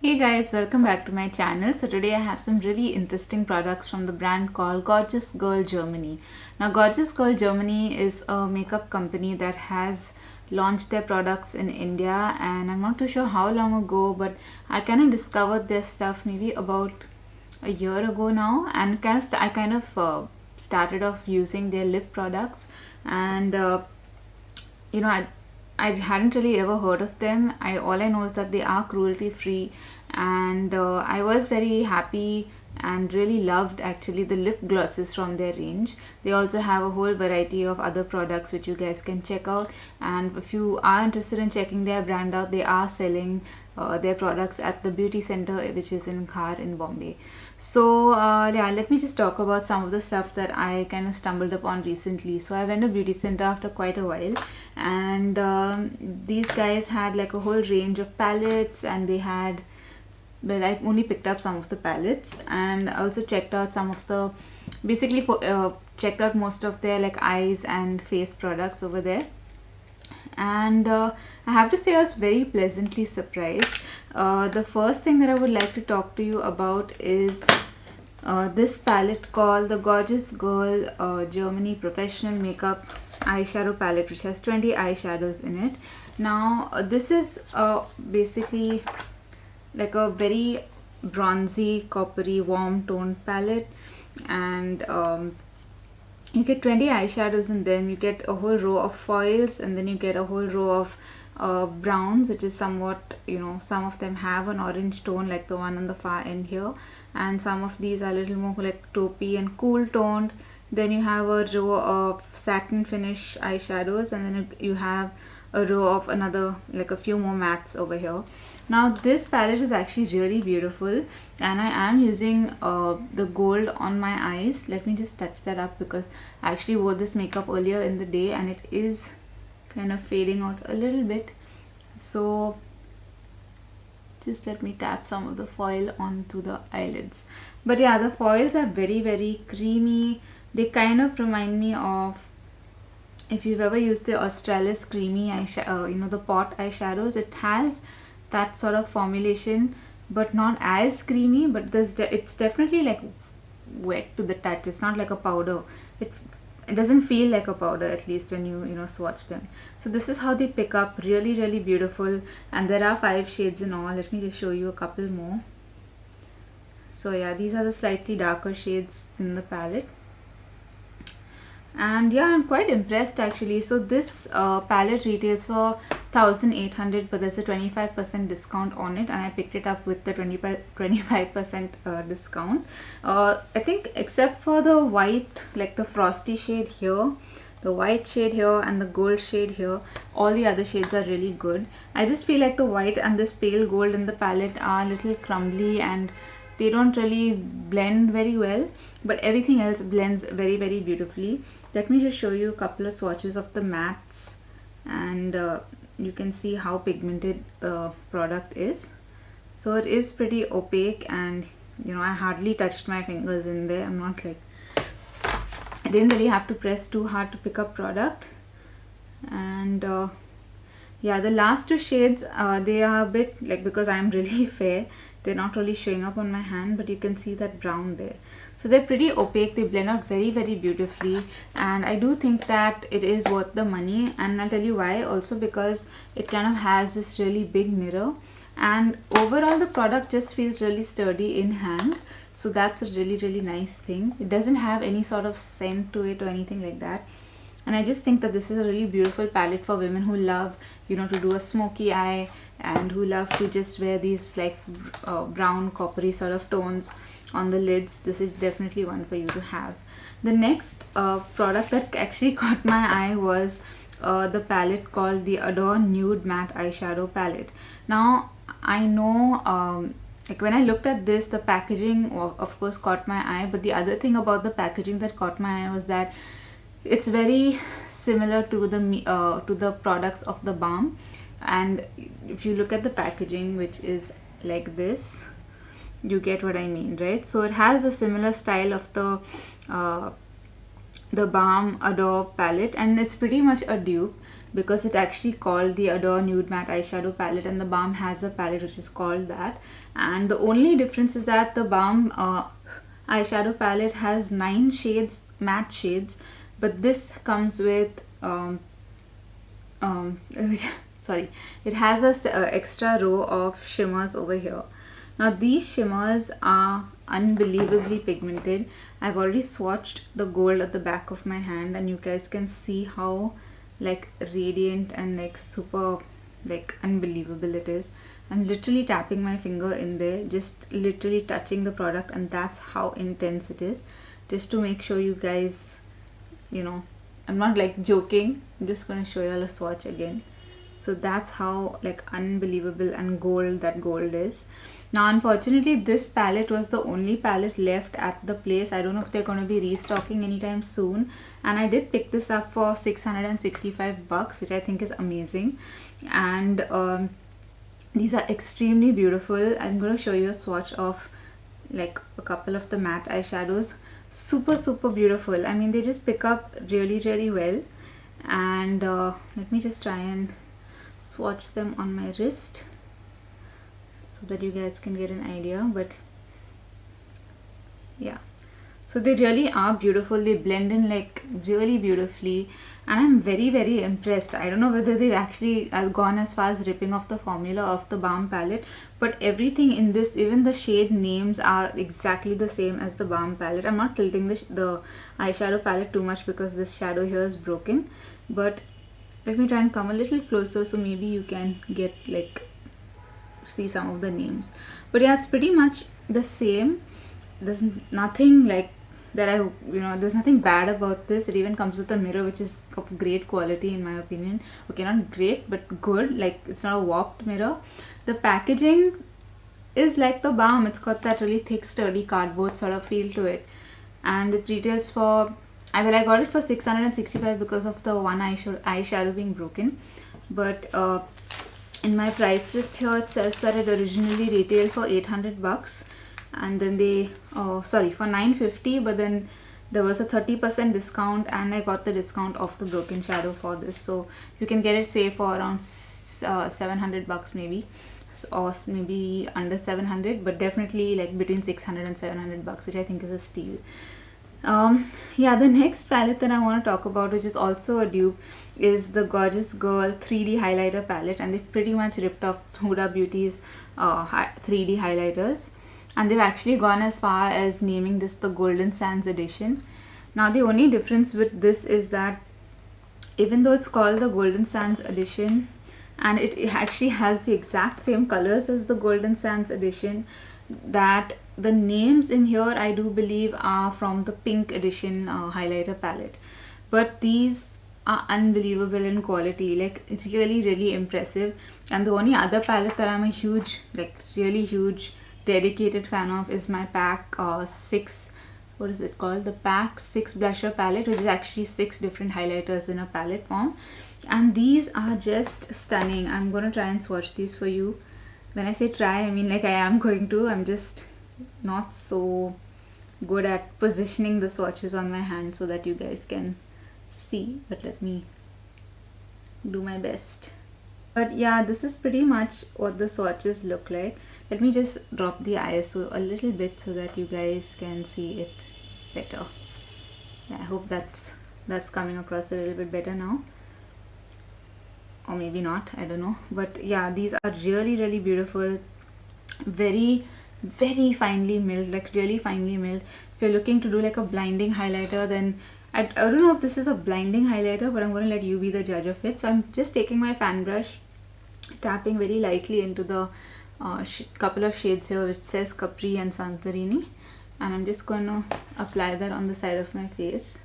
Hey guys, welcome back to my channel. So today I have some really interesting products from the brand called Gorgeous Girl Germany. Now Gorgeous Girl Germany is a makeup company that has launched their products in India, and I'm not too sure how long ago, but I kind of discovered their stuff maybe about a year ago now, and I kind of started off using their lip products. And you know I hadn't really ever heard of them. All I know is that they are cruelty free, and I was very happy and really loved actually the lip glosses from their range. They also have a whole variety of other products which you guys can check out, and if you are interested in checking their brand out, they are selling their products at the beauty center which is in Khar in Bombay. So yeah, let me just talk about some of the stuff that I kind of stumbled upon recently. So I went to beauty center after quite a while, and these guys had like a whole range of palettes, and they had, well, I only picked up some of the palettes, and I also checked out some of the, basically checked out most of their like eyes and face products over there. And I have to say I was very pleasantly surprised. The first thing that I would like to talk to you about is this palette called the Gorgeous Girl Germany Professional Makeup Eyeshadow Palette, which has 20 eyeshadows in it. Now this is basically like a very bronzy, coppery, warm toned palette, and you get 20 eyeshadows in them. You get a whole row of foils, and then you get a whole row of browns, which is somewhat, some of them have an orange tone like the one on the far end here, and some of these are a little more like taupey and cool toned. Then you have a row of satin finish eyeshadows, and then you have a row of another, like a few more mattes over here. Now this palette is actually really beautiful, and I am using the gold on my eyes. Let me just touch that up because I actually wore this makeup earlier in the day and it is kind of fading out a little bit. So just let me tap some of the foil onto the eyelids. But yeah, the foils are very, very creamy. They kind of remind me of, if you've ever used the Australis creamy eyeshadow, the pot eyeshadows. It has that sort of formulation, but not as creamy, but it's definitely like wet to the touch. It's not like a powder. It doesn't feel like a powder, at least when you swatch them. So this is how they pick up. Really, really beautiful. And there are 5 shades in all. Let me just show you a couple more. So yeah, these are the slightly darker shades in the palette. And yeah, I'm quite impressed actually. So this palette retails for 1,800, but there's a 25% discount on it, and I picked it up with the 25% discount. I think except for the white, like the frosty shade here, the white shade here, and the gold shade here, all the other shades are really good. I just feel like the white and this pale gold in the palette are a little crumbly and they don't really blend very well, but everything else blends very, very beautifully. Let me just show you a couple of swatches of the mattes, and you can see how pigmented the product is. So it is pretty opaque, and I hardly touched my fingers in there. I'm not like, I didn't really have to press too hard to pick up product. And yeah, the last 2 shades, they are a bit like, because I'm really fair, they're not really showing up on my hand, but you can see that brown there. So they're pretty opaque. They blend out very, very beautifully, and I do think that it is worth the money, and I'll tell you why. Also because it kind of has this really big mirror, and overall the product just feels really sturdy in hand. So that's a really, really nice thing. It doesn't have any sort of scent to it or anything like that. And I just think that this is a really beautiful palette for women who love, to do a smoky eye, and who love to just wear these like brown coppery sort of tones on the lids. This is definitely one for you to have. The next product that actually caught my eye was the palette called the Ador Nude Matte Eyeshadow Palette. Now I know like when I looked at this, the packaging of course caught my eye, but the other thing about the packaging that caught my eye was that it's very similar to the products of the balm. And if you look at the packaging, which is like this, you get what I mean, right? So it has a similar style of the balm Ador palette, and it's pretty much a dupe. because it's actually called the Ador Nude Matte Eyeshadow Palette, and the balm has a palette which is called that. And the only difference is that the balm eyeshadow palette has 9 shades, matte shades, but this comes with sorry, it has a extra row of shimmers over here. Now these shimmers are unbelievably pigmented. I've already swatched the gold at the back of my hand, and you guys can see how like radiant and like super like unbelievable it is. I'm literally tapping my finger in there, just literally touching the product, and that's how intense it is. Just to make sure you guys, you know, I'm not like joking. I'm just gonna show you all a swatch again. So that's how like unbelievable and gold that gold is. Now unfortunately this palette was the only palette left at the place. I don't know if they're going to be restocking anytime soon, and I did pick this up for 665 bucks, which I think is amazing. And these are extremely beautiful. I'm going to show you a swatch of like a couple of the matte eyeshadows. Super beautiful. I mean, they just pick up really well. And let me just try and swatch them on my wrist so that you guys can get an idea. But yeah, so they really are beautiful. They blend in like really beautifully, and I'm very impressed. I don't know whether they've actually gone as far as ripping off the formula of the balm palette, but everything in this, even the shade names, are exactly the same as the balm palette. I'm not tilting the eyeshadow palette too much because this shadow here is broken, but let me try and come a little closer so maybe you can get like see some of the names. But yeah, it's pretty much the same. There's nothing like that there's nothing bad about this. It even comes with a mirror which is of great quality in my opinion. Okay, not great but good. Like, it's not a warped mirror. The packaging is like the balm. It's got that really thick sturdy cardboard sort of feel to it, and it retails for I got it for 665 because of the one eyeshadow being broken. But in my price list here it says that it originally retailed for 800 bucks, and then they for 950, but then there was a 30% discount and I got the discount of the broken shadow for this, so you can get it say for around 700 bucks maybe, or maybe under 700, but definitely like between 600 and 700 bucks, which I think is a steal. Yeah, the next palette that I want to talk about, which is also a dupe, is the Gorgeous Girl 3D highlighter palette, and they've pretty much ripped off Huda Beauty's 3D highlighters, and they've actually gone as far as naming this the Golden Sands edition. Now the only difference with this is that even though it's called the Golden Sands edition and it actually has the exact same colors as the Golden Sands edition, that the names in here I do believe are from the pink edition highlighter palette, but these are unbelievable in quality. Like, it's really impressive. And the only other palette that I'm a huge, like really huge dedicated fan of is my pack 6, what is it called, the pack 6 blusher palette, which is actually 6 different highlighters in a palette form, and these are just stunning. I'm gonna try and swatch these for you. When I say try, I mean like I am going to. I'm just not so good at positioning the swatches on my hand so that you guys can see, but let me do my best. But yeah, this is pretty much what the swatches look like. Let me just drop the ISO a little bit so that you guys can see it better. Yeah, I hope that's coming across a little bit better now, or maybe not, I don't know. But yeah, these are really beautiful, very finely milled, like really finely milled. If you're looking to do like a blinding highlighter, then I don't know if this is a blinding highlighter, but I'm going to let you be the judge of it. So I'm just taking my fan brush, tapping very lightly into the couple of shades here which says Capri and Santorini, and I'm just going to apply that on the side of my face.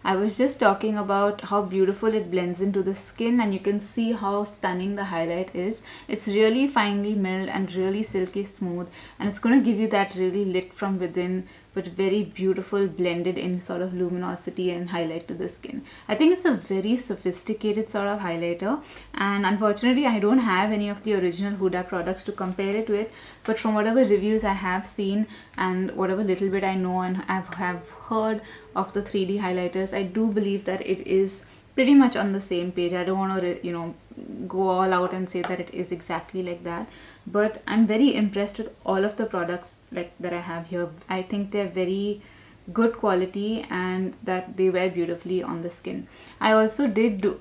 I was just talking about how beautiful it blends into the skin, and you can see how stunning the highlight is. It's really finely milled and really silky smooth, and it's going to give you that really lit from within but very beautiful blended in sort of luminosity and highlight to the skin. I think it's a very sophisticated sort of highlighter, and unfortunately I don't have any of the original Huda products to compare it with, but from whatever reviews I have seen and whatever little bit I know and have heard of the 3D highlighters. I do believe that it is pretty much on the same page. I don't want to, go all out and say that it is exactly like that. But I'm very impressed with all of the products like that I have here. I think they're very good quality and that they wear beautifully on the skin. I also did do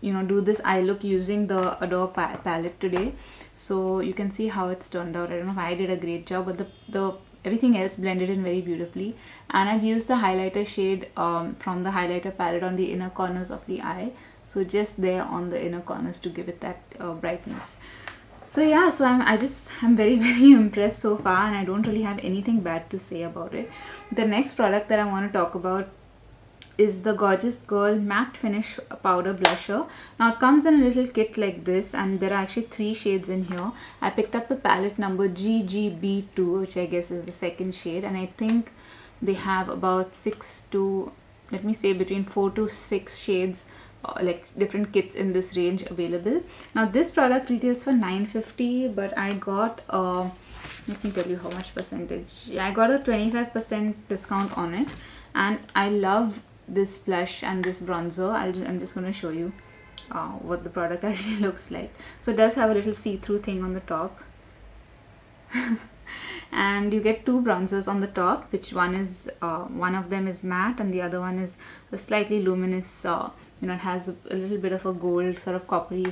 this eye look using the Ador palette today, so you can see how it's turned out. I don't know if I did a great job, but the everything else blended in very beautifully. And I've used the highlighter shade from the highlighter palette on the inner corners of the eye, so just there on the inner corners to give it that brightness. So yeah, so I'm very very impressed so far, and I don't really have anything bad to say about it. The next product that I want to talk about is the Gorgeous Girl Matte Finish Powder Blusher. Now it comes in a little kit like this, and there are actually 3 shades in here. I picked up the palette number GGB2, which I guess is the second shade, and I think they have about 6 to, let me say, between 4 to 6 shades, like different kits in this range available. Now this product retails for $9.50, but I got let me tell you how much percentage. I got a 25% discount on it, and I love this blush and this bronzer. I'm just going to show you what the product actually looks like. So it does have a little see-through thing on the top. And you get 2 bronzers on the top, which one of them is matte and the other one is a slightly luminous, it has a little bit of a gold sort of coppery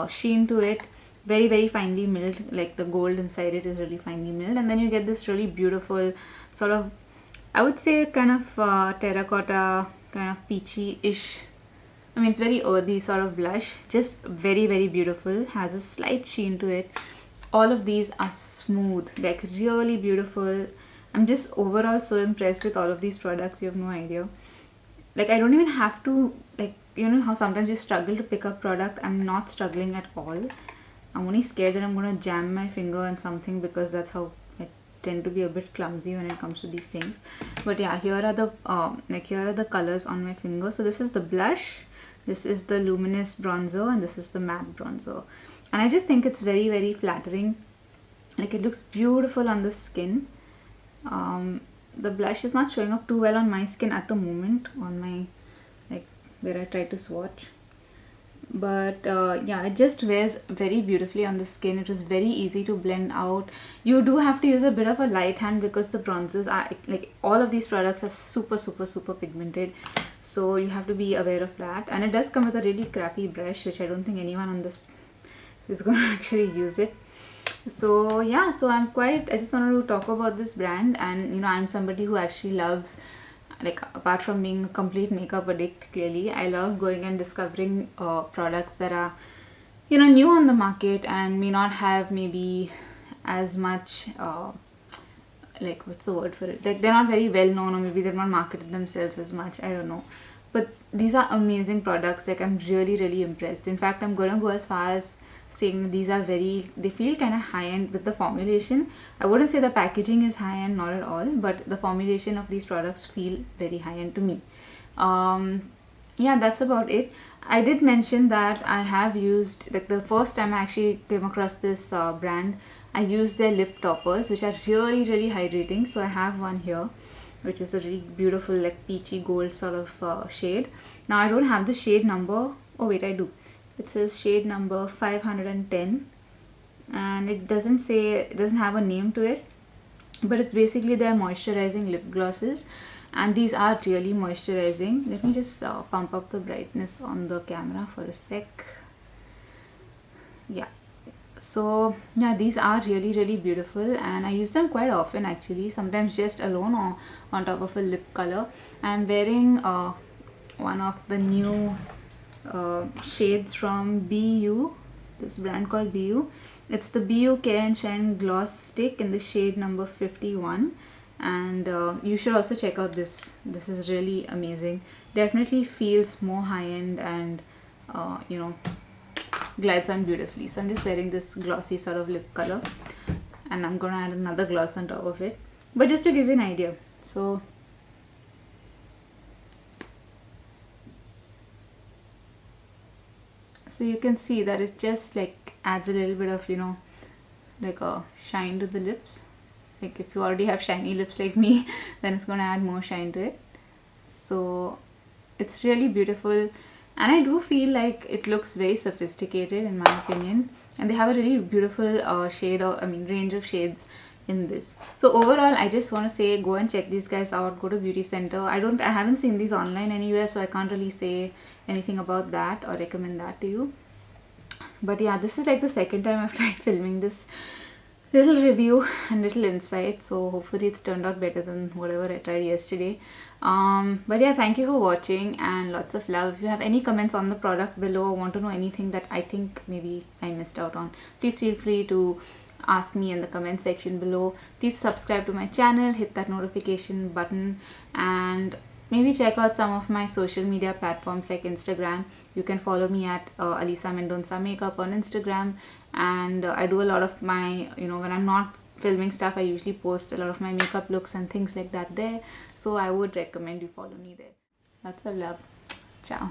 sheen to it. Very very finely milled, like the gold inside it is really finely milled. And then you get this really beautiful sort of, I would say, kind of terracotta, kind of peachy-ish. I mean, it's very earthy sort of blush. Just very very beautiful. Has a slight sheen to it. All of these are smooth, like really beautiful. I'm just overall so impressed with all of these products. You have no idea. Like, I don't even have to, like, how sometimes you struggle to pick up product. I'm not struggling at all. I'm only scared that I'm gonna jam my finger on something, because that's how I tend to be a bit clumsy when it comes to these things. But yeah, here are the colors on my finger. So this is the blush, this is the luminous bronzer, and this is the matte bronzer. And I just think it's very very flattering. Like, it looks beautiful on the skin. The blush is not showing up too well on my skin at the moment, on my, like, where I try to swatch. But yeah, it just wears very beautifully on the skin. It is very easy to blend out. You do have to use a bit of a light hand, because the bronzers are, like, all of these products are super super super pigmented, so you have to be aware of that. And it does come with a really crappy brush, which I don't think anyone on this is going to actually use it. So yeah, so I just wanted to talk about this brand. And I'm somebody who actually loves, like, apart from being a complete makeup addict, clearly I love going and discovering products that are new on the market and may not have maybe as much like, what's the word for it, like, they're not very well known, or maybe they've not marketed themselves as much, I don't know. But these are amazing products. Like, I'm really really impressed. In fact, I'm gonna go as far as saying these are they feel kind of high-end with the formulation. I wouldn't say the packaging is high-end, not at all, but the formulation of these products feel very high-end to me. Yeah, that's about it. I did mention that I have used, like, the first time I actually came across this brand, I used their lip toppers, which are really really hydrating. So I have one here, which is a really beautiful, like, peachy gold sort of shade. Now I don't have the shade number. Oh wait, I do. It says shade number 510, and it doesn't have a name to it, but it's basically their moisturizing lip glosses, and these are really moisturizing. Let me just pump up the brightness on the camera for a sec. Yeah, so yeah, these are really really beautiful, and I use them quite often actually, sometimes just alone or on top of a lip color. I'm wearing one of the new shades from BU, this brand called BU. It's the BU Care and Shine Gloss Stick in the shade number 51, and you should also check out this. This is really amazing. Definitely feels more high-end, and glides on beautifully. So I'm just wearing this glossy sort of lip color, and I'm gonna add another gloss on top of it, but just to give you an idea. So you can see that it just, like, adds a little bit of like a shine to the lips. Like if you already have shiny lips like me, then it's gonna add more shine to it. So it's really beautiful, and I do feel like it looks very sophisticated in my opinion, and they have a really beautiful range of shades in this. So overall, I just want to say, go and check these guys out. Go to beauty center. I haven't seen these online anywhere, so I can't really say anything about that or recommend that to you. But yeah, this is like the second time I've tried filming this little review and little insight, so hopefully it's turned out better than whatever I tried yesterday. But yeah, thank you for watching and lots of love. If you have any comments on the product below or want to know anything that I think maybe I missed out on, please feel free to ask me in the comment section below. Please subscribe to my channel, hit that notification button, and maybe check out some of my social media platforms like Instagram. You can follow me at Alyssa Mendonsa Makeup on Instagram, and I do a lot of my, when I'm not filming stuff, I usually post a lot of my makeup looks and things like that there. So I would recommend you follow me there. Lots of love. Ciao.